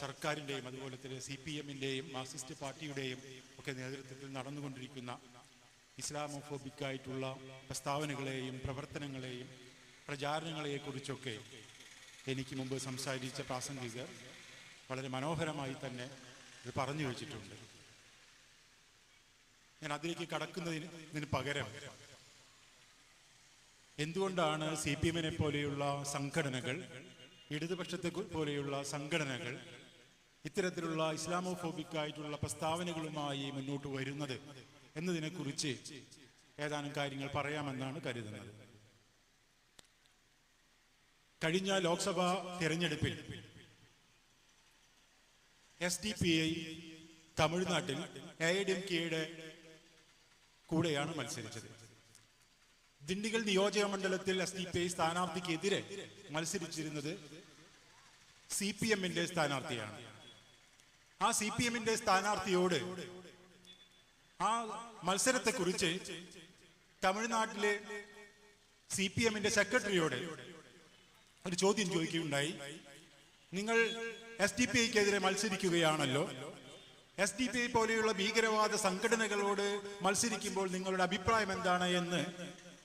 സർക്കാരിൻ്റെയും അതുപോലെ തന്നെ CPM-ൻ്റെയും മാർക്സിസ്റ്റ് പാർട്ടിയുടെയും ഒക്കെ നേതൃത്വത്തിൽ നടന്നുകൊണ്ടിരിക്കുന്ന ഇസ്ലാമോഫോബിക്കായിട്ടുള്ള പ്രസ്താവനകളെയും പ്രവർത്തനങ്ങളെയും പ്രചാരണങ്ങളെക്കുറിച്ചൊക്കെ എനിക്ക് മുമ്പ് സംസാരിച്ച പ്രാസംഗികർ വളരെ മനോഹരമായി തന്നെ ഇത് പറഞ്ഞു വെച്ചിട്ടുണ്ട്. ഞാൻ അതിലേക്ക് കടക്കുന്നതിന് പകരം എന്തുകൊണ്ടാണ് CPM-നെ പോലെയുള്ള സംഘടനകൾ, ഇടതുപക്ഷത്തെ പോലെയുള്ള സംഘടനകൾ ഇത്തരത്തിലുള്ള ഇസ്ലാമോഫോബിക്കായിട്ടുള്ള പ്രസ്താവനകളുമായി മുന്നോട്ട് വരുന്നത് എന്നതിനെക്കുറിച്ച് ഏതാനും കാര്യങ്ങൾ പറയാമെന്നാണ് കരുതുന്നത്. കഴിഞ്ഞ ലോക്സഭാ തെരഞ്ഞെടുപ്പിൽ SDPI തമിഴ്നാട്ടിൽ AIDMK-യുടെ കൂടെയാണ് മത്സരിച്ചത്. ദിണ്ടിഗൽ നിയോജക മണ്ഡലത്തിൽ SDPI സ്ഥാനാർത്ഥിക്കെതിരെ മത്സരിച്ചിരുന്നത് CPM-ന്റെ സ്ഥാനാർത്ഥിയാണ്. ആ CPM-ന്റെ സ്ഥാനാർത്ഥിയോട് ആ മത്സരത്തെക്കുറിച്ച് തമിഴ്നാട്ടിലെ CPM-ന്റെ സെക്രട്ടറിയോട് ഒരു ചോദ്യം ചോദിക്കുകയുണ്ടായി. നിങ്ങൾ SDPI-ക്കെതിരെ മത്സരിക്കുകയാണല്ലോ, SDPI പോലെയുള്ള ഭീകരവാദ സംഘടനകളോട് മത്സരിക്കുമ്പോൾ നിങ്ങളുടെ അഭിപ്രായം എന്താണ് എന്ന്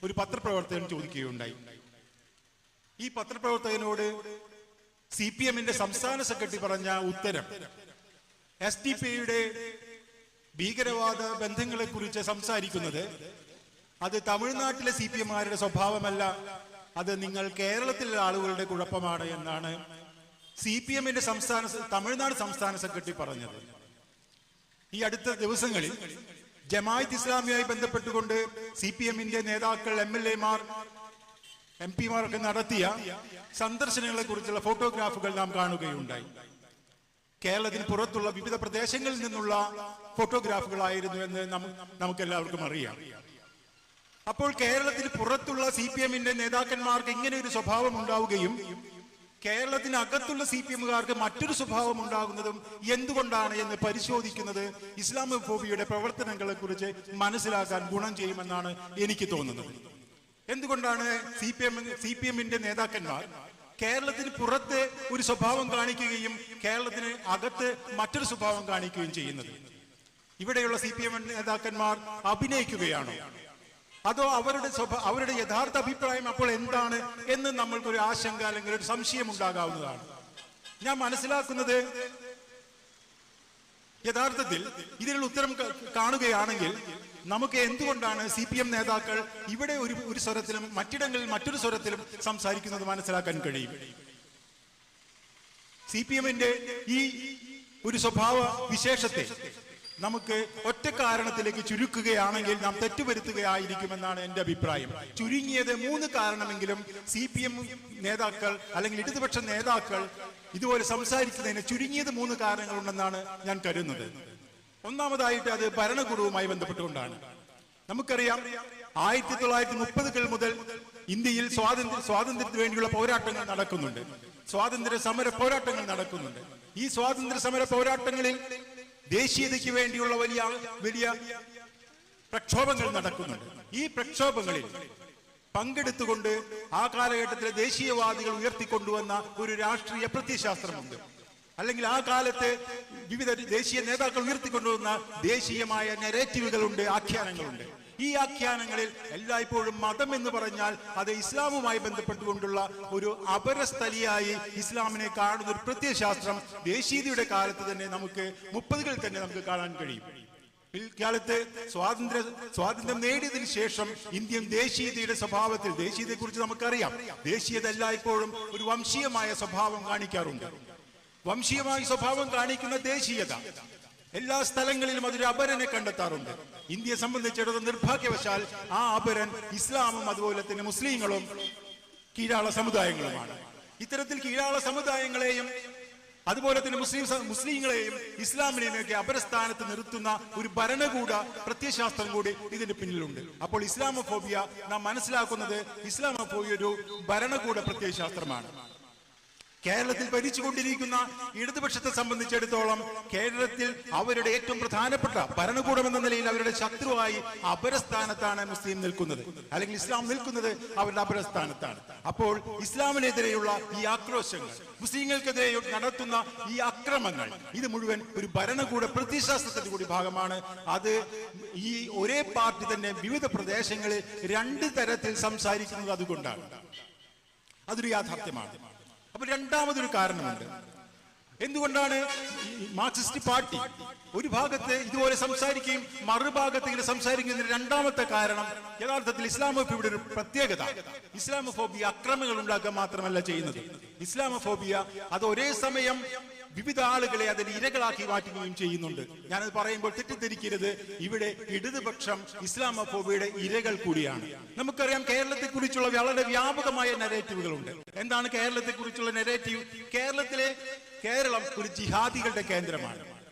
ഒരു പത്രപ്രവർത്തകൻ ചോദിക്കുകയുണ്ടായി. ഈ പത്രപ്രവർത്തകനോട് CPM-ന്റെ സംസ്ഥാന സെക്രട്ടറി പറഞ്ഞ ഉത്തരം, SDPI-യുടെ ഭീകരവാദ ബന്ധങ്ങളെ കുറിച്ച് സംസാരിക്കുന്നത് അത് തമിഴ്നാട്ടിലെ CPM-മാരുടെ സ്വഭാവമല്ല, അത് നിങ്ങൾ കേരളത്തിലെ ആളുകളുടെ കുഴപ്പമാണ് എന്നാണ് CPM-ന്റെ തമിഴ്നാട് സംസ്ഥാന സെക്രട്ടറി പറഞ്ഞത്. ഈ അടുത്ത ദിവസങ്ങളിൽ ജമാഅത്ത് ഇസ്ലാമിയുമായി ബന്ധപ്പെട്ടുകൊണ്ട് CPM-ന്റെ നേതാക്കൾ, MLA-മാർ, MP-മാരൊക്കെ നടത്തിയ സന്ദർശനങ്ങളെ കുറിച്ചുള്ള ഫോട്ടോഗ്രാഫുകൾ നാം കാണുകയുണ്ടായി. കേരളത്തിന് പുറത്തുള്ള വിവിധ പ്രദേശങ്ങളിൽ നിന്നുള്ള ഫോട്ടോഗ്രാഫുകളായിരുന്നു എന്ന് നമുക്കെല്ലാവർക്കും അറിയാം. അപ്പോൾ കേരളത്തിന് പുറത്തുള്ള CPM-ന്റെ നേതാക്കന്മാർക്ക് ഇങ്ങനെ ഒരു സ്വഭാവം ഉണ്ടാവുകയും കേരളത്തിനകത്തുള്ള CPM-കാർക്ക് മറ്റൊരു സ്വഭാവം ഉണ്ടാകുന്നതും എന്തുകൊണ്ടാണ് എന്ന് പരിശോധിക്കുന്നത് ഇസ്ലാമോഫോബിയയുടെ പ്രവർത്തനങ്ങളെ കുറിച്ച് മനസ്സിലാക്കാൻ ഗുണം ചെയ്യുമെന്നാണ് എനിക്ക് തോന്നുന്നത്. എന്തുകൊണ്ടാണ് CPM-ന്റെ നേതാക്കന്മാർ കേരളത്തിന് പുറത്ത് ഒരു സ്വഭാവം കാണിക്കുകയും കേരളത്തിന് അകത്ത് മറ്റൊരു സ്വഭാവം കാണിക്കുകയും ചെയ്യുന്നത്? ഇവിടെയുള്ള CPM നേതാക്കന്മാർ അഭിനയിക്കുകയാണോ, അതോ അവരുടെ യഥാർത്ഥ അഭിപ്രായം അപ്പോൾ എന്താണ് എന്ന് നമ്മൾക്കൊരു ആശങ്ക അല്ലെങ്കിൽ ഒരു സംശയം ഉണ്ടാകാവുന്നതാണ്. ഞാൻ മനസ്സിലാക്കുന്നത്, യഥാർത്ഥത്തിൽ ഇതിനുള്ള ഉത്തരം കാണുകയാണെങ്കിൽ നമുക്ക് എന്തുകൊണ്ടാണ് CPM നേതാക്കൾ ഇവിടെ ഒരു സ്വരത്തിലും മറ്റിടങ്ങളിൽ മറ്റൊരു സ്വരത്തിലും സംസാരിക്കുന്നത് മനസ്സിലാക്കാൻ കഴിയും. CPM-ന്റെ ഈ ഒരു സ്വഭാവ വിശേഷത്തെ നമുക്ക് ഒറ്റ കാരണത്തിലേക്ക് ചുരുക്കുകയാണെങ്കിൽ നാം തെറ്റുവരുത്തുകയായിരിക്കുമെന്നാണ് എൻ്റെ അഭിപ്രായം. ചുരുങ്ങിയത് 3 കാരണമെങ്കിലും CPM നേതാക്കൾ അല്ലെങ്കിൽ ഇടതുപക്ഷ നേതാക്കൾ ഇതുപോലെ സംസാരിക്കുന്നതിന് ചുരുങ്ങിയത് 3 കാരണങ്ങളുണ്ടെന്നാണ് ഞാൻ കരുതുന്നത്. ഒന്നാമതായിട്ട് അത് ഭരണകൂടവുമായി ബന്ധപ്പെട്ടുകൊണ്ടാണ്. നമുക്കറിയാം, 1930-കൾ മുതൽ ഇന്ത്യയിൽ സ്വാതന്ത്ര്യത്തിന് വേണ്ടിയുള്ള പോരാട്ടങ്ങൾ നടക്കുന്നുണ്ട്, സ്വാതന്ത്ര്യ സമര പോരാട്ടങ്ങൾ നടക്കുന്നുണ്ട്. ഈ സ്വാതന്ത്ര്യ സമര പോരാട്ടങ്ങളിൽ ദേശീയതയ്ക്ക് വേണ്ടിയുള്ള വലിയ പ്രക്ഷോഭങ്ങൾ നടക്കുന്നുണ്ട്. ഈ പ്രക്ഷോഭങ്ങളിൽ പങ്കെടുത്തുകൊണ്ട് ആ കാലഘട്ടത്തിലെ ദേശീയവാദികൾ ഉയർത്തിക്കൊണ്ടുവന്ന ഒരു രാഷ്ട്രീയ പ്രത്യയശാസ്ത്രമുണ്ട്, അല്ലെങ്കിൽ ആ കാലത്ത് വിവിധ ദേശീയ നേതാക്കൾ ഉയർത്തിക്കൊണ്ടുവന്ന ദേശീയമായ നെറേറ്റീവുകളുണ്ട്, ആഖ്യാനങ്ങളുണ്ട്. ഈ ആഖ്യാനങ്ങളിൽ എല്ലായ്പ്പോഴും മതം എന്ന് പറഞ്ഞാൽ അത് ഇസ്ലാമുമായി ബന്ധപ്പെട്ടുകൊണ്ടുള്ള ഒരു അപരസ്ഥലിയായി ഇസ്ലാമിനെ കാണുന്ന ഒരു പ്രത്യയശാസ്ത്രം ദേശീയതയുടെ കാലത്ത് തന്നെ നമുക്ക് 30-കളിൽ തന്നെ നമുക്ക് കാണാൻ കഴിയും. പിൽക്കാലത്ത് സ്വാതന്ത്ര്യം നേടിയതിനു ശേഷം ഇന്ത്യൻ ദേശീയതയുടെ സ്വഭാവത്തിൽ, ദേശീയതയെ കുറിച്ച് നമുക്കറിയാം, ദേശീയത എല്ലായ്പ്പോഴും ഒരു വംശീയമായ സ്വഭാവം കാണിക്കാറുണ്ട്. വംശീയമായ സ്വഭാവം കാണിക്കുന്ന ദേശീയത എല്ലാ സ്ഥലങ്ങളിലും അതൊരു അപരനെ കണ്ടെത്താറുണ്ട്. ഇന്ത്യയെ സംബന്ധിച്ചിടത്തോളം നിർഭാഗ്യവശാൽ ആ അപരൻ ഇസ്ലാമും അതുപോലെ തന്നെ മുസ്ലിങ്ങളും കീഴാള സമുദായങ്ങളുമാണ്. ഇത്തരത്തിൽ കീഴാള സമുദായങ്ങളെയും അതുപോലെ തന്നെ മുസ്ലിങ്ങളെയും ഇസ്ലാമിനെയും ഒക്കെ അപരസ്ഥാനത്ത് നിർത്തുന്ന ഒരു ഭരണകൂട പ്രത്യയശാസ്ത്രം കൂടി ഇതിന്റെ പിന്നിലുണ്ട്. അപ്പോൾ ഇസ്ലാമോഫോബിയ നാം മനസ്സിലാക്കുന്നത് ഇസ്ലാമോഫോബിയ ഒരു ഭരണകൂട പ്രത്യയശാസ്ത്രമാണ്. കേരളത്തിൽ ഭരിച്ചുകൊണ്ടിരിക്കുന്ന ഇടതുപക്ഷത്തെ സംബന്ധിച്ചിടത്തോളം കേരളത്തിൽ അവരുടെ ഏറ്റവും പ്രധാനപ്പെട്ട ഭരണകൂടം എന്ന നിലയിൽ അവരുടെ ശത്രുവായി അപരസ്ഥാനത്താണ് മുസ്ലിം നിൽക്കുന്നത്, അല്ലെങ്കിൽ ഇസ്ലാം നിൽക്കുന്നത് അവരുടെ അപരസ്ഥാനത്താണ്. അപ്പോൾ ഇസ്ലാമിനെതിരെയുള്ള ഈ ആക്രോശങ്ങൾ, മുസ്ലിങ്ങൾക്കെതിരെ നടത്തുന്ന ഈ അക്രമങ്ങൾ, ഇത് മുഴുവൻ ഒരു ഭരണകൂട പ്രത്യയശാസ്ത്രത്തിന്റെ കൂടി ഭാഗമാണ്. അത് ഈ ഒരേ പാർട്ടി തന്നെ വിവിധ പ്രദേശങ്ങളിൽ രണ്ട് തരത്തിൽ സംസാരിക്കുന്നത് അതുകൊണ്ടാണ്. അതൊരു യാഥാർത്ഥ്യമാണ്. അപ്പൊ രണ്ടാമതൊരു കാരണമുണ്ട്. എന്തുകൊണ്ടാണ് മാർക്സിസ്റ്റ് പാർട്ടി ഒരു ഭാഗത്ത് ഇതുപോലെ സംസാരിക്കുകയും മറുഭാഗത്ത് ഇങ്ങനെ സംസാരിക്കുന്നതിന് രണ്ടാമത്തെ കാരണം യഥാർത്ഥത്തിൽ ഇസ്ലാമോഫോബിയുടെ ഒരു പ്രത്യേകത. ഇസ്ലാമോഫോബിയ അക്രമങ്ങൾ ഉണ്ടാക്കുക മാത്രമല്ല ചെയ്യുന്നത്. ഇസ്ലാമോഫോബിയ അത് ഒരേ സമയം വിവിധ ആളുകളെ അതിന് ഇരകളാക്കി മാറ്റുകയും ചെയ്യുന്നുണ്ട്. ഞാനത് പറയുമ്പോൾ തെറ്റിദ്ധരിക്കരുത്, ഇവിടെ ഇടതുപക്ഷം ഇസ്ലാമോഫോബിയയുടെ ഇരകൾ കൂടിയാണ്. നമുക്കറിയാം കേരളത്തെ കുറിച്ചുള്ള വളരെ വ്യാപകമായ നെറേറ്റീവുകളുണ്ട്. എന്താണ് കേരളത്തെ കുറിച്ചുള്ള നെറേറ്റീവ്? കേരളം ഒരു ജിഹാദികളുടെ കേന്ദ്രമാണ്.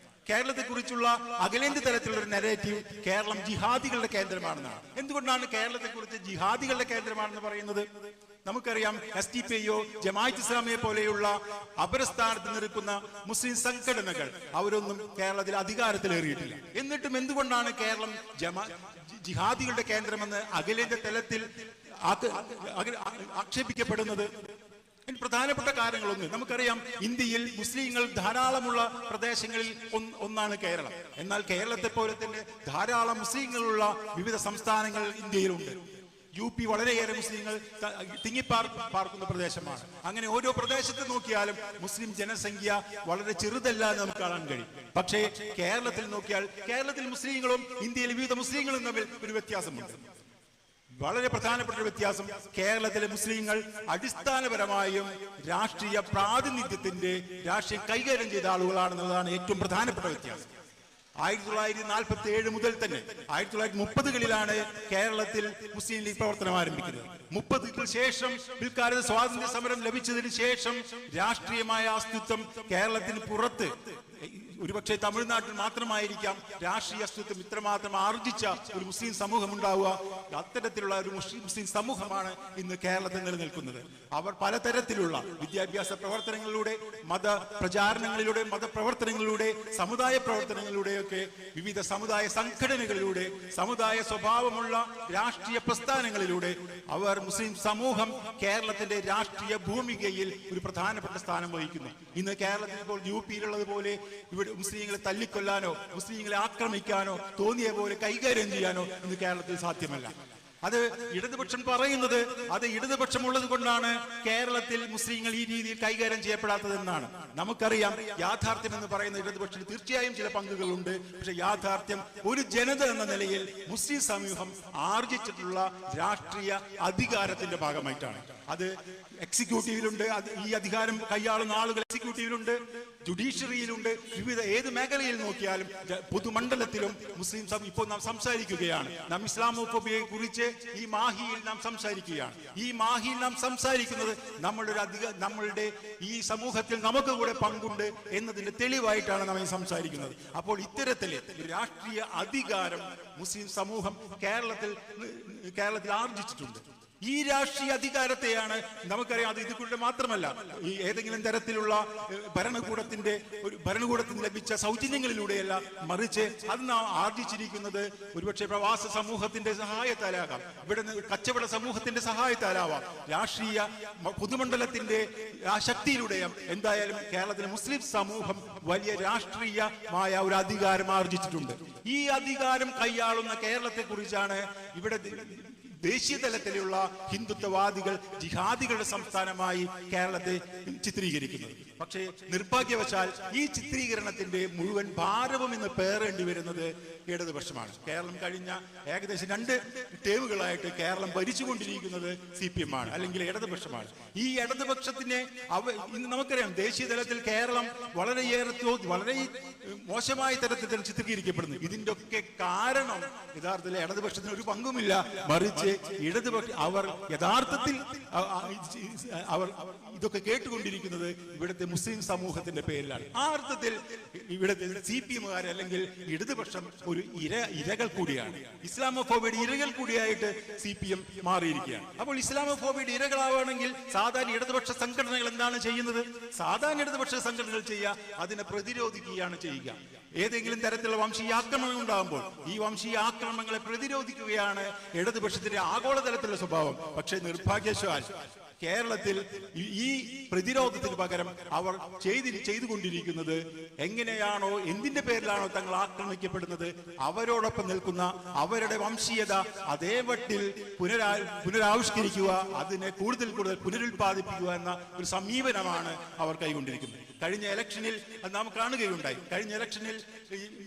കേരളത്തെ കുറിച്ചുള്ള അഖിലേന്ത്യാ തലത്തിലുള്ള ഒരു നെറേറ്റീവ് കേരളം ജിഹാദികളുടെ കേന്ദ്രമാണെന്നാണ്. എന്തുകൊണ്ടാണ് കേരളത്തെ കുറിച്ച് ജിഹാദികളുടെ കേന്ദ്രമാണെന്ന് പറയുന്നത്? നമുക്കറിയാം SDPIO, ജമാഅത്ത് ഇസ്ലാമിയെ പോലെയുള്ള അപരസ്ഥാനത്ത് നിൽക്കുന്ന മുസ്ലിം സംഘടനകൾ അവരൊന്നും കേരളത്തിൽ അധികാരത്തിലേറിയിട്ടില്ല. എന്നിട്ടും എന്തുകൊണ്ടാണ് കേരളം ജിഹാദികളുടെ കേന്ദ്രമെന്ന് അഖിലേന്ത്യാ തലത്തിൽ ആക്ഷേപിക്കപ്പെടുന്നത്? പ്രധാനപ്പെട്ട കാര്യങ്ങളൊന്ന് നമുക്കറിയാം. ഇന്ത്യയിൽ മുസ്ലിങ്ങൾ ധാരാളമുള്ള പ്രദേശങ്ങളിൽ ഒന്നാണ് കേരളം. എന്നാൽ കേരളത്തെ പോലെ തന്നെ ധാരാളം മുസ്ലിങ്ങളുള്ള വിവിധ സംസ്ഥാനങ്ങൾ ഇന്ത്യയിലുണ്ട്. UP വളരെയേറെ മുസ്ലിങ്ങൾ തിങ്ങിപ്പാർക്കുന്ന പ്രദേശമാണ്. അങ്ങനെ ഓരോ പ്രദേശത്ത് നോക്കിയാലും മുസ്ലിം ജനസംഖ്യ വളരെ ചെറുതല്ല എന്ന് നമുക്ക് കാണാൻ കഴിയും. പക്ഷേ കേരളത്തിൽ നോക്കിയാൽ കേരളത്തിൽ മുസ്ലിങ്ങളും ഇന്ത്യയിലെ വിവിധ മുസ്ലിങ്ങളും തമ്മിൽ ഒരു വ്യത്യാസമുണ്ട്. വളരെ പ്രധാനപ്പെട്ട ഒരു വ്യത്യാസം, കേരളത്തിലെ മുസ്ലിങ്ങൾ അടിസ്ഥാനപരമായും രാഷ്ട്രീയ പ്രാതിനിധ്യത്തിന്റെ രാഷ്ട്രീയം കൈകാര്യം ചെയ്ത ആളുകളാണെന്നുള്ളതാണ് ഏറ്റവും പ്രധാനപ്പെട്ട വ്യത്യാസം. 1947 മുതൽ തന്നെ 1930കളിലാണ് കേരളത്തിൽ മുസ്ലിം ലീഗ് പ്രവർത്തനം ആരംഭിക്കുന്നത്. 30ക്ക് ശേഷം പിൽക്കാലത്ത് സ്വാതന്ത്ര്യ സമരം ലഭിച്ചതിന് ശേഷം രാഷ്ട്രീയമായ അസ്തിത്വം കേരളത്തിന് പുറത്ത്, ഒരുപക്ഷെ തമിഴ്നാട്ടിൽ മാത്രമായിരിക്കാം രാഷ്ട്രീയ അസ്തിത്വം ഇത്രമാത്രം ആർജിച്ച ഒരു മുസ്ലിം സമൂഹം ഉണ്ടാവുക. അത്തരത്തിലുള്ള ഒരു മുസ്ലിം സമൂഹമാണ് ഇന്ന് കേരളത്തിൽ നിലനിൽക്കുന്നത്. അവർ പലതരത്തിലുള്ള വിദ്യാഭ്യാസ പ്രവർത്തനങ്ങളിലൂടെ, മത പ്രചാരണങ്ങളിലൂടെ, മതപ്രവർത്തനങ്ങളിലൂടെ, സമുദായ പ്രവർത്തനങ്ങളിലൂടെയൊക്കെ, വിവിധ സമുദായ സംഘടനകളിലൂടെ, സമുദായ സ്വഭാവമുള്ള രാഷ്ട്രീയ പ്രസ്ഥാനങ്ങളിലൂടെ അവർ മുസ്ലിം സമൂഹം കേരളത്തിന്റെ രാഷ്ട്രീയ ഭൂമികയിൽ ഒരു പ്രധാനപ്പെട്ട സ്ഥാനം വഹിക്കുന്നു. ഇന്ന് കേരളത്തിൽ ഇപ്പോൾ UPയിലുള്ളത് പോലെ ഇവിടെ മുസ്ലിങ്ങളെ തല്ലിക്കൊല്ലാനോ മുസ്ലിങ്ങളെ ആക്രമിക്കാനോ തോന്നിയ പോലെ കൈകാര്യം ചെയ്യാനോ ഇന്ന് കേരളത്തിൽ സാധ്യമല്ല. അത് ഇടതുപക്ഷം പറയുന്നത് അത് ഇടതുപക്ഷമുള്ളത് കൊണ്ടാണ് കേരളത്തിൽ മുസ്ലിങ്ങൾ ഈ രീതിയിൽ കൈകാര്യം ചെയ്യപ്പെടാത്തതെന്നാണ്. നമുക്കറിയാം യാഥാർത്ഥ്യം എന്ന് പറയുന്ന ഇടതുപക്ഷത്തിന് തീർച്ചയായും ചില പങ്കുകളുണ്ട്. പക്ഷെ യാഥാർത്ഥ്യം ഒരു ജനത എന്ന നിലയിൽ മുസ്ലിം സമൂഹം ആർജിച്ചിട്ടുള്ള രാഷ്ട്രീയ അധികാരത്തിന്റെ ഭാഗമായിട്ടാണ്. അത് എക്സിക്യൂട്ടീവിലുണ്ട്, ഈ അധികാരം കൈയാളുന്ന ആളുകൾ എക്സിക്യൂട്ടീവിലുണ്ട്, ജുഡീഷ്യറിയിലുണ്ട്, വിവിധ ഏത് മേഖലയിൽ നോക്കിയാലും പൊതുമണ്ഡലത്തിലും മുസ്ലിം ഇപ്പോൾ നാം സംസാരിക്കുകയാണ്. നാം ഇസ്ലാമോഫോബിയയെ കുറിച്ച് ഈ മാഹിയിൽ നാം സംസാരിക്കുകയാണ്. ഈ മാഹിയിൽ നാം സംസാരിക്കുന്നത് നമ്മളുടെ ഈ സമൂഹത്തിൽ നമുക്ക് കൂടെ പങ്കുണ്ട് എന്നതിന്റെ തെളിവായിട്ടാണ് നാം സംസാരിക്കുന്നത്. അപ്പോൾ ഇത്തരത്തില് രാഷ്ട്രീയ അധികാരം മുസ്ലിം സമൂഹം കേരളത്തിൽ ആർജിച്ചിട്ടുണ്ട്. ഈ രാഷ്ട്രീയ അധികാരത്തെയാണ് നമുക്കറിയാം. അത് ഇതുകൊണ്ട് മാത്രമല്ല, ഈ ഏതെങ്കിലും തരത്തിലുള്ള ഭരണകൂടത്തിന് ലഭിച്ച സൗജന്യങ്ങളിലൂടെയല്ല, മറിച്ച് അത് നാം ആർജിച്ചിരിക്കുന്നത് ഒരുപക്ഷെ പ്രവാസ സമൂഹത്തിന്റെ സഹായത്താലാകാം, ഇവിടെ കച്ചവട സമൂഹത്തിന്റെ സഹായത്താലാവാം, രാഷ്ട്രീയ പൊതുമണ്ഡലത്തിന്റെ ആ ശക്തിയിലൂടെയും എന്തായാലും കേരളത്തിലെ മുസ്ലിം സമൂഹം വലിയ രാഷ്ട്രീയമായ ഒരു അധികാരം ആർജിച്ചിട്ടുണ്ട്. ഈ അധികാരം കൈയാളുന്ന കേരളത്തെ കുറിച്ചാണ് ഇവിടെ ദേശീയ തലത്തിലുള്ള ഹിന്ദുത്വവാദികൾ ജിഹാദികളുടെ സംസ്ഥാനമായി കേരളത്തെ ചിത്രീകരിക്കുന്നത്. പക്ഷേ നിർഭാഗ്യവശാൽ ഈ ചിത്രീകരണത്തിന്റെ മുഴുവൻ ഭാരവും ഇന്ന് പേറേണ്ടി വരുന്നത് ഇടതുപക്ഷമാണ്. കേരളം കഴിഞ്ഞ ഏകദേശം 2 ടേമുകളായിട്ട് കേരളം ഭരിച്ചുകൊണ്ടിരിക്കുന്നത് CPM ആണ്, അല്ലെങ്കിൽ ഇടതുപക്ഷമാണ്. ഈ ഇടതുപക്ഷത്തിനെ ഇന്ന് നമുക്കറിയാം ദേശീയ തലത്തിൽ കേരളം വളരെ മോശമായ തരത്തിൽ ചിത്രീകരിക്കപ്പെടുന്നു. ഇതിന്റെ ഒക്കെ കാരണം യഥാർത്ഥത്തിൽ ഇടതുപക്ഷത്തിന് ഒരു പങ്കുമില്ല, മറിച്ച് അവർ യഥാർത്ഥത്തിൽ ഇതൊക്കെ കേട്ടുകൊണ്ടിരിക്കുന്നത് ഇവിടുത്തെ മുസ്ലിം സമൂഹത്തിന്റെ പേരിലാണ്. ആ അർത്ഥത്തിൽ ഇവിടെ CPM-കാർ അല്ലെങ്കിൽ ഇടതുപക്ഷം ഒരു ഇരകൾ കൂടിയാണ്. ഇസ്ലാമോഫോബിയുടെ ഇരകൾ കൂടിയായിട്ട് CPM മാറിയിരിക്കുകയാണ്. അപ്പോൾ ഇസ്ലാമോഫോബിയുടെ ഇരകളാവുകയാണെങ്കിൽ സാധാരണ ഇടതുപക്ഷ സംഘടനകൾ എന്താണ് ചെയ്യുന്നത്? സാധാരണ ഇടതുപക്ഷ സംഘടനകൾ ചെയ്യുക, അതിനെ പ്രതിരോധിക്കുകയാണ് ചെയ്യുക. ഏതെങ്കിലും തരത്തിലുള്ള വംശീയ ആക്രമണം ഉണ്ടാകുമ്പോൾ ഈ വംശീയ ആക്രമണങ്ങളെ പ്രതിരോധിക്കുകയാണ് ഇടതുപക്ഷത്തിന്റെ ആഗോളതലത്തിലുള്ള സ്വഭാവം. പക്ഷേ നിർഭാഗ്യവശാൽ കേരളത്തിൽ ഈ പ്രതിരോധത്തിന് പകരം അവർ ചെയ്തുകൊണ്ടിരിക്കുന്നത് എങ്ങനെയാണോ, എന്തിന്റെ പേരിലാണോ തങ്ങൾ ആക്രമിക്കപ്പെടുന്നത്, അവരോടൊപ്പം നിൽക്കുന്ന അവരുടെ വംശീയത അതേ വട്ടിൽ പുനരാവിഷ്കരിക്കുക, അതിനെ കൂടുതൽ പുനരുൽപാദിപ്പിക്കുക എന്ന ഒരു സമീപനമാണ് അവർ കൈകൊണ്ടിരിക്കുന്നത്. കഴിഞ്ഞ ഇലക്ഷനിൽ നാം കാണുകയുണ്ടായി. കഴിഞ്ഞ ഇലക്ഷനിൽ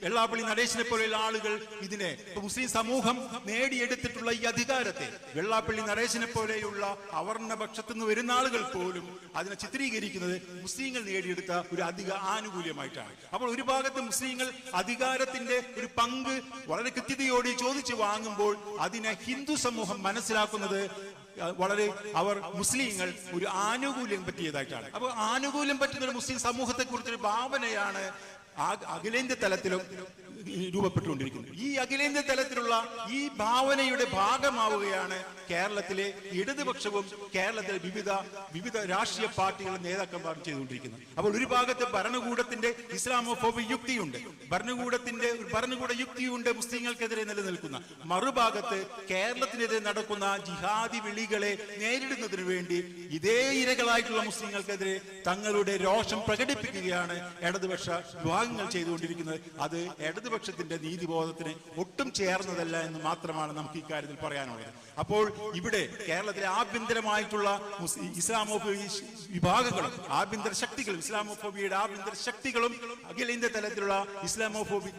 വെള്ളാപ്പള്ളി നടേശനെ പോലെയുള്ള ആളുകൾ ഇതിനെ, മുസ്ലിം സമൂഹം നേടിയെടുത്തിട്ടുള്ള ഈ അധികാരത്തെ വെള്ളാപ്പള്ളി നടേശനെ പോലെയുള്ള അവർണപക്ഷ നിന്ന് വരുന്ന ആളുകൾ പോലും അതിനെ ചിത്രീകരിക്കുന്നത് മുസ്ലിങ്ങൾ നേടിയെടുത്ത ഒരു അധിക ആനുകൂല്യമായിട്ടാണ്. അപ്പോൾ ഒരു ഭാഗത്ത് മുസ്ലിങ്ങൾ അധികാരത്തിന്റെ ഒരു പങ്ക് വളരെ കൃത്യതയോടെ ചോദിച്ചു വാങ്ങുമ്പോൾ അതിനെ ഹിന്ദു സമൂഹം മനസ്സിലാക്കുന്നത് വളരെ മുസ്ലിങ്ങൾ ഒരു ആനുകൂല്യം പറ്റിയതായിട്ടാണ്. അപ്പോൾ ആനുകൂല്യം പറ്റുന്ന ഒരു മുസ്ലിം സമൂഹത്തെ കുറിച്ചൊരു ഭാവനയാണ് അഖിലേന്ത്യാ തലത്തിലും രൂപപ്പെട്ടുകൊണ്ടിരിക്കുന്നത്. ഈ അഖിലേന്ത്യാ തലത്തിലുള്ള ഈ ഭാവനയുടെ ഭാഗമാവുകയാണ് കേരളത്തിലെ ഇടതുപക്ഷവും കേരളത്തിലെ വിവിധ രാഷ്ട്രീയ പാർട്ടികളും നേതാക്കന്മാരും ചെയ്തുകൊണ്ടിരിക്കുന്നത്. അപ്പോൾ ഒരു ഭാഗത്ത് ഭരണകൂടത്തിന്റെ ഇസ്ലാമോഫോബിക് യുക്തിയുണ്ട്, ഭരണകൂട യുക്തിയുണ്ട് മുസ്ലിങ്ങൾക്കെതിരെ നിലനിൽക്കുന്ന. മറുഭാഗത്ത് കേരളത്തിനെതിരെ നടക്കുന്ന ജിഹാദി വിളികളെ നേരിടുന്നതിന് വേണ്ടി ഇതേ ഇരകളായിട്ടുള്ള മുസ്ലിങ്ങൾക്കെതിരെ തങ്ങളുടെ രോഷം പ്രകടിപ്പിക്കുകയാണ് ഇടതുപക്ഷ വിഭാഗങ്ങൾ ചെയ്തുകൊണ്ടിരിക്കുന്നത്. അത് ഇടതുപക്ഷത്തിന്റെ നീതിബോധത്തിന് ഒട്ടും ചേർന്നതല്ല എന്ന് മാത്രമാണ് നമുക്ക് ഇക്കാര്യത്തിൽ പറയാനുള്ളത്. അപ്പോൾ ഇവിടെ കേരളത്തിലെ ആഭ്യന്തരമായിട്ടുള്ള ഇസ്ലാമോഫോബി വിഭാഗങ്ങളും ആഭ്യന്തര ശക്തികളും ഇസ്ലാമോഫോബിയുടെ ആഭ്യന്തര ശക്തികളും അഖിലേന്ത്യാ തലത്തിലുള്ള ഇസ്ലാമോഫോബി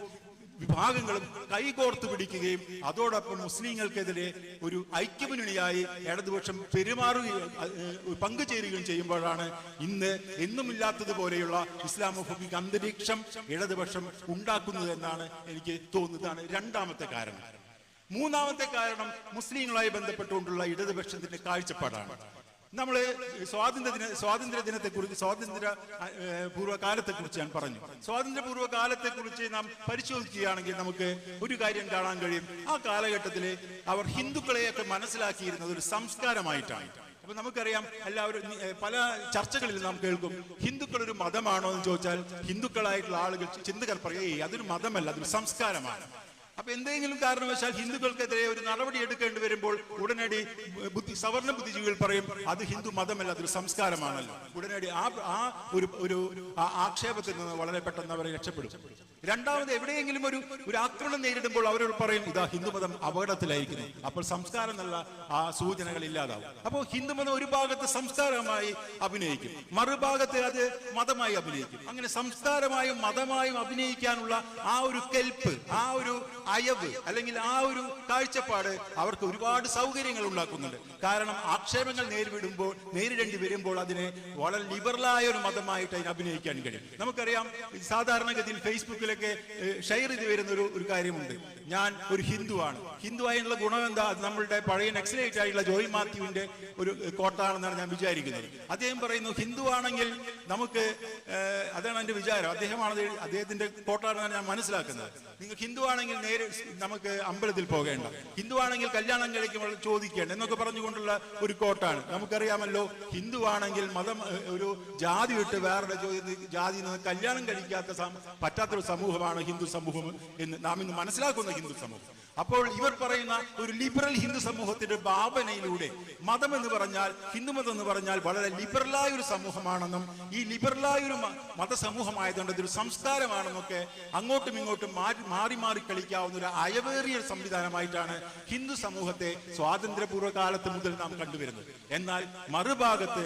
വിഭാഗങ്ങളും കൈകോർത്ത് പിടിക്കുകയും അതോടൊപ്പം മുസ്ലിങ്ങൾക്കെതിരെ ഒരു ഐക്യമുന്നണിയായി ഇടതുപക്ഷം പെരുമാറുകയും പങ്കുചേരുകയും ചെയ്യുമ്പോഴാണ് ഇന്ന് എന്നുമില്ലാത്തതുപോലെയുള്ള ഇസ്ലാമോഫോബിക് അന്തരീക്ഷം ഇടതുപക്ഷം ഉണ്ടാക്കുന്നത് എന്നാണ് എനിക്ക് തോന്നുന്നതാണ് രണ്ടാമത്തെ കാരണം. മൂന്നാമത്തെ കാരണം മുസ്ലിങ്ങളുമായി ബന്ധപ്പെട്ടുകൊണ്ടുള്ള ഇടതുപക്ഷത്തിന്റെ കാഴ്ചപ്പാടാണ്. നമ്മള് സ്വാതന്ത്ര്യ ദിനത്തെക്കുറിച്ച്, സ്വാതന്ത്ര്യ പൂർവ്വകാലത്തെക്കുറിച്ച് ഞാൻ പറഞ്ഞു. സ്വാതന്ത്ര്യ പൂർവ്വകാലത്തെക്കുറിച്ച് നാം പരിശോധിക്കുകയാണെങ്കിൽ നമുക്ക് ഒരു കാര്യം കാണാൻ കഴിയും. ആ കാലഘട്ടത്തില് അവർ ഹിന്ദുക്കളെയൊക്കെ മനസ്സിലാക്കിയിരുന്നത് ഒരു സംസ്കാരമായിട്ടാണ്. അപ്പൊ നമുക്കറിയാം, എല്ലാവരും പല ചർച്ചകളിൽ നാം കേൾക്കും, ഹിന്ദുക്കൾ ഒരു മതമാണോ എന്ന് ചോദിച്ചാൽ ഹിന്ദുക്കളായിട്ടുള്ള ആളുകൾ ചിന്തകർ പറയും, അതൊരു മതമല്ല, അതൊരു സംസ്കാരമാണ്. അപ്പൊ എന്തെങ്കിലും കാരണവശാൽ ഹിന്ദുക്കൾക്കെതിരെ ഒരു നടപടി എടുക്കേണ്ടി വരുമ്പോൾ ഉടനടി സവർണ ബുദ്ധിജീവികൾ പറയും അത് ഹിന്ദു മതമല്ല, അതൊരു സംസ്കാരമാണല്ലോ. ഉടനടി ഒരു ആക്ഷേപത്തിൽ നിന്ന് വളരെ പെട്ടെന്ന് അവരെ രക്ഷപ്പെടും. രണ്ടാമത് എവിടെയെങ്കിലും ഒരു ആക്രമണം നേരിടുമ്പോൾ അവരോട് പറയും ഇതാ ഹിന്ദുമതം അപകടത്തിലായിരിക്കുന്നു. അപ്പോൾ സംസ്കാരം എന്നുള്ള ആ സൂചനകൾ ഇല്ലാതാവും. അപ്പോൾ ഹിന്ദുമതം ഒരു ഭാഗത്ത് സംസ്കാരമായി അഭിനയിക്കും, മറുഭാഗത്ത് അത് മതമായി അഭിനയിക്കും. അങ്ങനെ സംസ്കാരമായും മതമായും അഭിനയിക്കാനുള്ള ആ ഒരു കെൽപ്പ്, ആ ഒരു അയവ് അല്ലെങ്കിൽ ആ ഒരു കാഴ്ചപ്പാട് അവർക്ക് ഒരുപാട് സൗകര്യങ്ങൾ ഉണ്ടാക്കുന്നുണ്ട്. കാരണം ആക്ഷേപങ്ങൾ നേരിടേണ്ടി വരുമ്പോൾ അതിനെ വളരെ ലിബറലായ ഒരു മതമായിട്ട് അതിനെ അഭിനയിക്കാൻ കഴിയും. നമുക്കറിയാം, സാധാരണഗതിയിൽ ഫേസ്ബുക്കിലൊക്കെ ഷെയർ ചെയ്ത് വരുന്ന ഒരു കാര്യമുണ്ട്, ഞാൻ ഒരു ഹിന്ദുവാണ്. ഹിന്ദുവായുള്ള ഗുണം എന്താ? അത് നമ്മളുടെ പഴയ നക്സലൈറ്റ് ആയിട്ടുള്ള ജോയ് മാത്യുവിന്റെ ഒരു കോട്ടാണെന്നാണ് ഞാൻ വിചാരിക്കുന്നത്. അദ്ദേഹം പറയുന്നു ഹിന്ദുവാണെങ്കിൽ നമുക്ക്, അതാണ് എന്റെ വിചാരം, അദ്ദേഹത്തിന്റെ കോട്ടാണെന്നാണ് ഞാൻ മനസ്സിലാക്കുന്നത്. നിങ്ങൾ ഹിന്ദുവാണെങ്കിൽ നേരെ നമുക്ക് അമ്പലത്തിൽ പോകേണ്ട, ഹിന്ദുവാണെങ്കിൽ കല്യാണം കഴിക്കുമ്പോൾ ചോദിക്കേണ്ട എന്നൊക്കെ പറഞ്ഞുകൊണ്ടുള്ള ഒരു കോട്ടാണ്. നമുക്കറിയാമല്ലോ, ഹിന്ദുവാണെങ്കിൽ മതം ഒരു ജാതി വിട്ട് വേറെ ജാതി നിന്ന് കല്യാണം കഴിക്കാത്ത പറ്റാത്തൊരു സമൂഹമാണ് ഹിന്ദു സമൂഹം എന്ന് നാം ഇന്ന് മനസ്സിലാക്കുന്ന ഹിന്ദു സമൂഹം. അപ്പോൾ ഇവർ പറയുന്ന ഒരു ലിബറൽ ഹിന്ദു സമൂഹത്തിന്റെ ഭാവനയിലൂടെ മതം എന്ന് പറഞ്ഞാൽ, ഹിന്ദുമതം എന്ന് പറഞ്ഞാൽ വളരെ ലിബറലായ ഒരു സമൂഹമാണെന്നും ഈ ലിബറലായ ഒരു മതസമൂഹമായതുകൊണ്ട് ഇതൊരു സംസ്കാരമാണെന്നൊക്കെ അങ്ങോട്ടും ഇങ്ങോട്ടും മാറി മാറി കളിക്കാവുന്ന ഒരു അയവേറിയ സംവിധാനമായിട്ടാണ് ഹിന്ദു സമൂഹത്തെ സ്വാതന്ത്ര്യപൂർവ്വ കാലത്ത് മുതൽ നാം കണ്ടുവരുന്നത്. എന്നാൽ മറുഭാഗത്ത്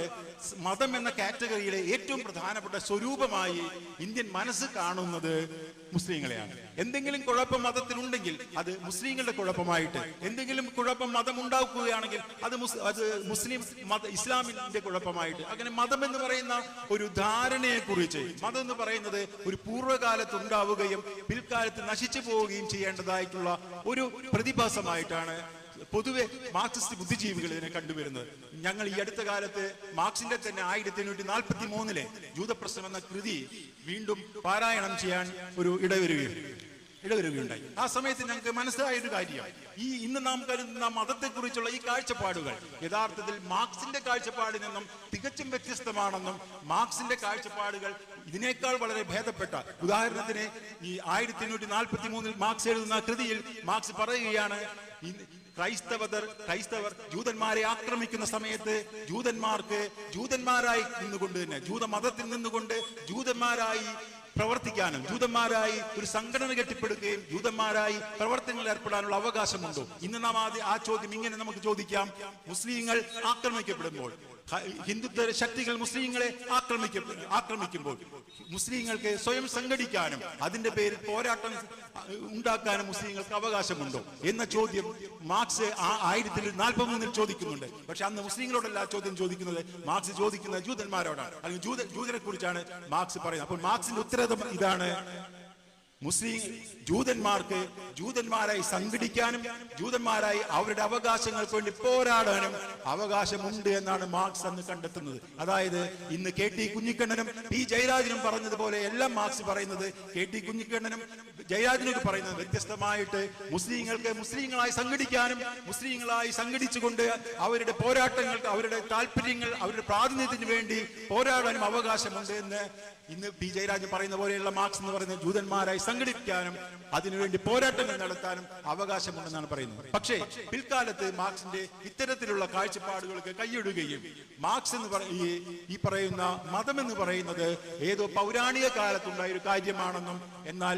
മതം എന്ന കാറ്റഗറിയിലെ ഏറ്റവും പ്രധാനപ്പെട്ട സ്വരൂപമായി ഇന്ത്യൻ മനസ്സ് കാണുന്നത് മുസ്ലിങ്ങളെയാണ്. എന്തെങ്കിലും കുഴപ്പം മതത്തിനുണ്ടെങ്കിൽ അത് മുസ്ലിങ്ങളുടെ കുഴപ്പമായിട്ട്, എന്തെങ്കിലും കുഴപ്പം മതം ഉണ്ടാക്കുകയാണെങ്കിൽ അത് ഇസ്ലാമിന്റെ കുഴപ്പമായിട്ട്, അങ്ങനെ മതം എന്ന് പറയുന്ന ഒരു ധാരണയെ കുറിച്ച്, മതം എന്ന് പറയുന്നത് ഒരു പൂർവ്വകാലത്ത് ഉണ്ടാവുകയും പിൽക്കാലത്ത് നശിച്ചു പോവുകയും ചെയ്യേണ്ടതായിട്ടുള്ള ഒരു പ്രതിഭാസമായിട്ടാണ് പൊതുവെ മാർക്സിസ്റ്റ് ബുദ്ധിജീവികൾ ഇതിനെ കണ്ടുവരുന്നത്. ഞങ്ങൾ ഈ അടുത്ത കാലത്ത് മാർക്സിന്റെ തന്നെ 1843 ജൂതപ്രശ്നം എന്ന കൃതി വീണ്ടും പാരായണം ചെയ്യാൻ ഒരു ഇടവരുകയുണ്ടായി. ആ സമയത്ത് ഞങ്ങൾക്ക് മനസ്സിലായ ഒരു കാര്യം, ഈ ഇന്ന് നാം കരുതുന്ന മതത്തെക്കുറിച്ചുള്ള ഈ കാഴ്ചപ്പാടുകൾ യഥാർത്ഥത്തിൽ മാർക്സിന്റെ കാഴ്ചപ്പാടിൽ നിന്നും തികച്ചും വ്യത്യസ്തമാണെന്നും മാർക്സിന്റെ കാഴ്ചപ്പാടുകൾ ഇതിനേക്കാൾ വളരെ ഭേദപ്പെട്ട, ഉദാഹരണത്തിന് ഈ 1843 മാർക്സ് എഴുതുന്ന കൃതിയിൽ മാർക്സ് പറയുകയാണ്, ക്രൈസ്തവർ ജൂതന്മാരെ ആക്രമിക്കുന്ന സമയത്ത് ജൂതന്മാരായി നിന്നുകൊണ്ട് തന്നെ, ജൂതമതത്തിൽ നിന്നുകൊണ്ട് ജൂതന്മാരായി പ്രവർത്തിക്കാനും ജൂതന്മാരായി ഒരു സംഘടന കെട്ടിപ്പടുക്കുകയും ജൂതന്മാരായി പ്രവർത്തനങ്ങളിൽ ഏർപ്പെടാനുള്ള അവകാശമുണ്ടോ? ഇന്ന് നാം ആ ചോദ്യം ഇങ്ങനെ നമുക്ക് ചോദിക്കാം. മുസ്ലിങ്ങൾ ആക്രമിക്കപ്പെടുമ്പോൾ, ഹിന്ദുത്വ ശക്തികൾ മുസ്ലിങ്ങളെ ആക്രമിക്കുമ്പോൾ മുസ്ലിങ്ങൾക്ക് സ്വയം സംഘടിക്കാനും അതിന്റെ പേരിൽ പോരാട്ടം ഉണ്ടാക്കാനും മുസ്ലിങ്ങൾക്ക് അവകാശമുണ്ടോ എന്ന ചോദ്യം മാർക്സ് 1843 ചോദിക്കുന്നുണ്ട്. പക്ഷെ അന്ന് മുസ്ലിങ്ങളോടല്ല ചോദ്യം ചോദിക്കുന്നത്, മാർക്സ് ചോദിക്കുന്നത് ജൂതന്മാരോടാണ്, അല്ലെങ്കിൽ ജൂതരെ കുറിച്ചാണ് മാർക്സ് പറയുന്നത്. അപ്പോൾ മാർക്സിന്റെ ഉത്തരം ഇതാണ്, ജൂതന്മാർക്ക് ജൂതന്മാരായി സംഘടിക്കാനും ജൂതന്മാരായി അവരുടെ അവകാശങ്ങൾക്ക് വേണ്ടി പോരാടാനും അവകാശമുണ്ട് എന്നാണ് മാർക്സ് അന്ന് കണ്ടെത്തുന്നത്. അതായത് ഇന്ന് KT കുഞ്ഞിക്കണ്ണനും P ജയരാജനും പറഞ്ഞതുപോലെ എല്ലാം മാർക്സ് പറയുന്നത്, KT കുഞ്ഞിക്കണ്ണനും ജയരാജനൊക്കെ പറയുന്നത് വ്യത്യസ്തമായിട്ട് മുസ്ലിങ്ങൾക്ക് മുസ്ലിങ്ങളായി സംഘടിക്കാനും മുസ്ലിങ്ങളായി സംഘടിച്ചുകൊണ്ട് അവരുടെ പോരാട്ടങ്ങൾക്ക്, അവരുടെ താല്പര്യങ്ങൾ, അവരുടെ പ്രാതിനിധ്യത്തിന് വേണ്ടി പോരാടാനും അവകാശമുണ്ട് എന്ന് ഇന്ന് P ജയരാജൻ പറയുന്ന പോലെയുള്ള മാർക്സ് എന്ന് പറയുന്നത് ജൂതന്മാരായി സംഘടിപ്പിക്കാനും അതിനുവേണ്ടി പോരാട്ടങ്ങൾ നടത്താനും അവകാശമുണ്ടെന്നാണ് പറയുന്നത്. പക്ഷേ പിൽക്കാലത്ത് മാർക്സിന്റെ ഇത്തരത്തിലുള്ള കാഴ്ചപ്പാടുകൾക്ക് കൈയിടുകയും മാർക്സ് എന്ന് ഈ പറയുന്ന മതം എന്ന് പറയുന്നത് ഏതോ പൗരാണിക കാലത്തുണ്ടായ ഒരു കാര്യമാണെന്നും എന്നാൽ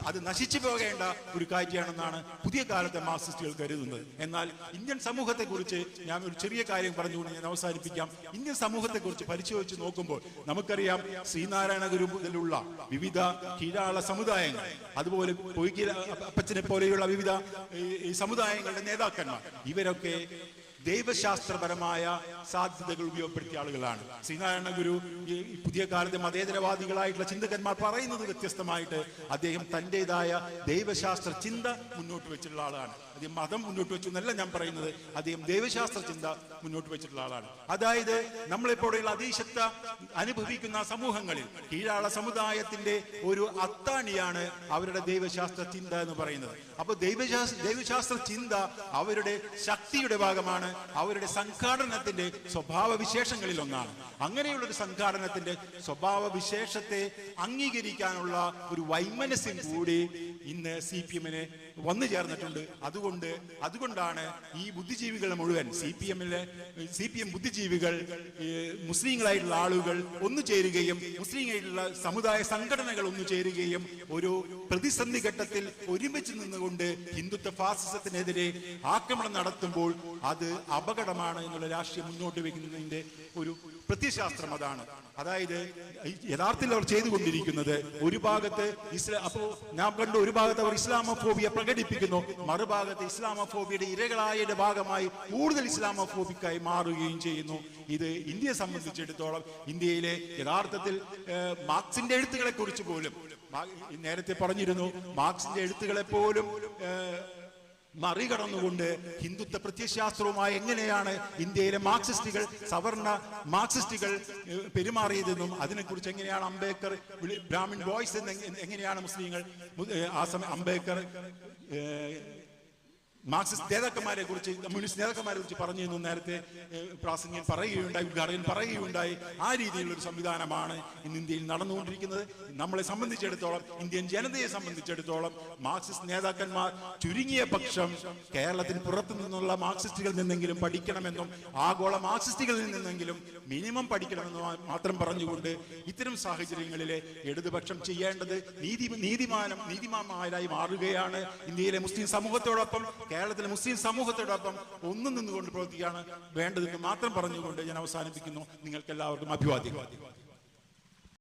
അത് നശിച്ചു പോകേണ്ട ഒരു കാര്യമാണെന്നാണ് പുതിയ കാലത്തെ മാർക്സിസ്റ്റുകൾ കരുതുന്നത്. എന്നാൽ ഇന്ത്യൻ സമൂഹത്തെ കുറിച്ച് ഞാൻ ഒരു ചെറിയ കാര്യം പറഞ്ഞുകൊണ്ട് ഞാൻ അവസാനിപ്പിക്കാം. ഇന്ത്യൻ സമൂഹത്തെ കുറിച്ച് പരിശോധിച്ച് നോക്കുമ്പോൾ നമുക്കറിയാം, ശ്രീനാരായണ ഗുരു മുതലുള്ള വിവിധ കീഴാള സമുദായങ്ങൾ, അതുപോലെ അപ്പച്ചനെ പോലെയുള്ള വിവിധ സമുദായങ്ങളുടെ നേതാക്കന്മാർ, ഇവരൊക്കെ ദൈവശാസ്ത്രപരമായ സാധ്യതകൾ ഉപയോഗപ്പെടുത്തിയ ആളുകളാണ്. ശ്രീനാരായണ ഗുരു പുതിയ കാലത്തെ മതേതരവാദികളായിട്ടുള്ള ചിന്തകന്മാർ പറയുന്നത് വ്യത്യസ്തമായിട്ട് അദ്ദേഹം തൻ്റെതായ ദൈവശാസ്ത്ര ചിന്ത മുന്നോട്ട് വെച്ചിട്ടുള്ള ആളാണ്. അദ്ദേഹം മതം മുന്നോട്ട് വെച്ചു എന്നല്ല ഞാൻ പറയുന്നത്, അദ്ദേഹം ദൈവശാസ്ത്ര ചിന്ത മുന്നോട്ട് വെച്ചിട്ടുള്ള ആളാണ്. അതായത് നമ്മളിപ്പോഴുള്ള അതീശത്വ അനുഭവിക്കുന്ന സമൂഹങ്ങളിൽ കീഴാള സമുദായത്തിന്റെ ഒരു അത്താണിയാണ് അവരുടെ ദൈവശാസ്ത്ര ചിന്ത എന്ന് പറയുന്നത്. അപ്പൊ ദൈവശാസ്ത്ര ചിന്ത അവരുടെ ശക്തിയുടെ ഭാഗമാണ്, അവരുടെ സംഘാടനത്തിന്റെ സ്വഭാവ വിശേഷങ്ങളിൽ ഒന്നാണ്. അങ്ങനെയുള്ള ഒരു സംഘാടനത്തിന്റെ സ്വഭാവ വിശേഷത്തെ അംഗീകരിക്കാനുള്ള ഒരു വൈമനസ്യം കൂടി ഇന്ന് CPM-ന് വന്നു ചേർന്നിട്ടുണ്ട്. അതുകൊണ്ടാണ് ഈ ബുദ്ധിജീവികൾ മുഴുവൻ CPM ബുദ്ധിജീവികൾ മുസ്ലിങ്ങളായിട്ടുള്ള ആളുകൾ ഒന്നു ചേരുകയും മുസ്ലിങ്ങളായിട്ടുള്ള സമുദായ സംഘടനകൾ ഒന്നു ചേരുകയും ഒരു പ്രതിസന്ധി ഘട്ടത്തിൽ ഒരുമിച്ച് നിന്നുകൊണ്ട് ഹിന്ദുത്വ ഫാസിസത്തിനെതിരെ ആക്രമണം നടത്തുമ്പോൾ അത് അപകടമാണ് എന്നുള്ള രാഷ്ട്രീയം മുന്നോട്ട് വെക്കുന്നതിന്റെ ഒരു പ്രത്യയശാസ്ത്രം അതാണ്. അതായത് യഥാർത്ഥത്തിൽ അവർ ചെയ്തുകൊണ്ടിരിക്കുന്നത് ഒരു ഭാഗത്ത് അപ്പോ ഞാൻ കണ്ടു, ഒരു ഭാഗത്ത് അവർ ഇസ്ലാമോഫോബിയ പ്രകടിപ്പിക്കുന്നു, മറുഭാഗത്ത് ഇസ്ലാമോഫോബിയയുടെ ഇരകളായയുടെ ഭാഗമായി കൂടുതൽ ഇസ്ലാമോഫോബിക്കായി മാറുകയും ചെയ്യുന്നു. ഇത് ഇന്ത്യയെ സംബന്ധിച്ചിടത്തോളം ഇന്ത്യയിലെ യഥാർത്ഥത്തിൽ മാർക്സിന്റെ എഴുത്തുകളെ കുറിച്ച് പോലും നേരത്തെ പറഞ്ഞിരുന്നു, മാർക്സിന്റെ എഴുത്തുകളെ പോലും മറികടന്നുകൊണ്ട് ഹിന്ദുത്വ പ്രത്യയശാസ്ത്രവുമായി എങ്ങനെയാണ് ഇന്ത്യയിലെ മാർക്സിസ്റ്റുകൾ, സവർണ മാർക്സിസ്റ്റുകൾ പെരുമാറിയതെന്നും അതിനെക്കുറിച്ച് എങ്ങനെയാണ് അംബേദ്കർ ബ്രാഹ്മിൺ ബോയ്സ് എന്ന് എങ്ങനെയാണ് മുസ്ലിങ്ങൾ ആ സമയം അംബേദ്കർ മാർക്സിസ്റ്റ് നേതാക്കന്മാരെ കുറിച്ച്, കമ്മ്യൂണിസ്റ്റ് നേതാക്കന്മാരെ കുറിച്ച് പറഞ്ഞു എന്ന് നേരത്തെ പ്രാസംഗികൻ പറയുകയുണ്ടായി, ഉദ്ഘാടകൻ പറയുകയുണ്ടായി. ആ രീതിയിലുള്ള ഒരു സംവിധാനമാണ് ഇന്ന് ഇന്ത്യയിൽ നടന്നുകൊണ്ടിരിക്കുന്നത്. നമ്മളെ സംബന്ധിച്ചിടത്തോളം, ഇന്ത്യൻ ജനതയെ സംബന്ധിച്ചിടത്തോളം മാർക്സിസ്റ്റ് നേതാക്കന്മാർ ചുരുങ്ങിയ പക്ഷം കേരളത്തിന് പുറത്തു നിന്നുള്ള മാർക്സിസ്റ്റുകളിൽ നിന്നെങ്കിലും പഠിക്കണമെന്നും ആഗോള മാർക്സിസ്റ്റുകളിൽ നിന്നെങ്കിലും മിനിമം പഠിക്കണമെന്നും മാത്രം പറഞ്ഞുകൊണ്ട് ഇത്തരം സാഹചര്യങ്ങളിലെ ഇടതുപക്ഷം ചെയ്യേണ്ടത് നീതിമാന്മാരായി മാറുകയാണ്. ഇന്ത്യയിലെ മുസ്ലിം സമൂഹത്തോടൊപ്പം, കേരളത്തിലെ മുസ്ലിം സമൂഹത്തോടൊപ്പം ഒന്നും നിന്നുകൊണ്ട് പ്രവർത്തിക്കുകയാണ് വേണ്ടതെന്ന് മാത്രം പറഞ്ഞുകൊണ്ട് ഞാൻ അവസാനിപ്പിക്കുന്നു. നിങ്ങൾക്ക് എല്ലാവർക്കും അഭിവാദ്യം.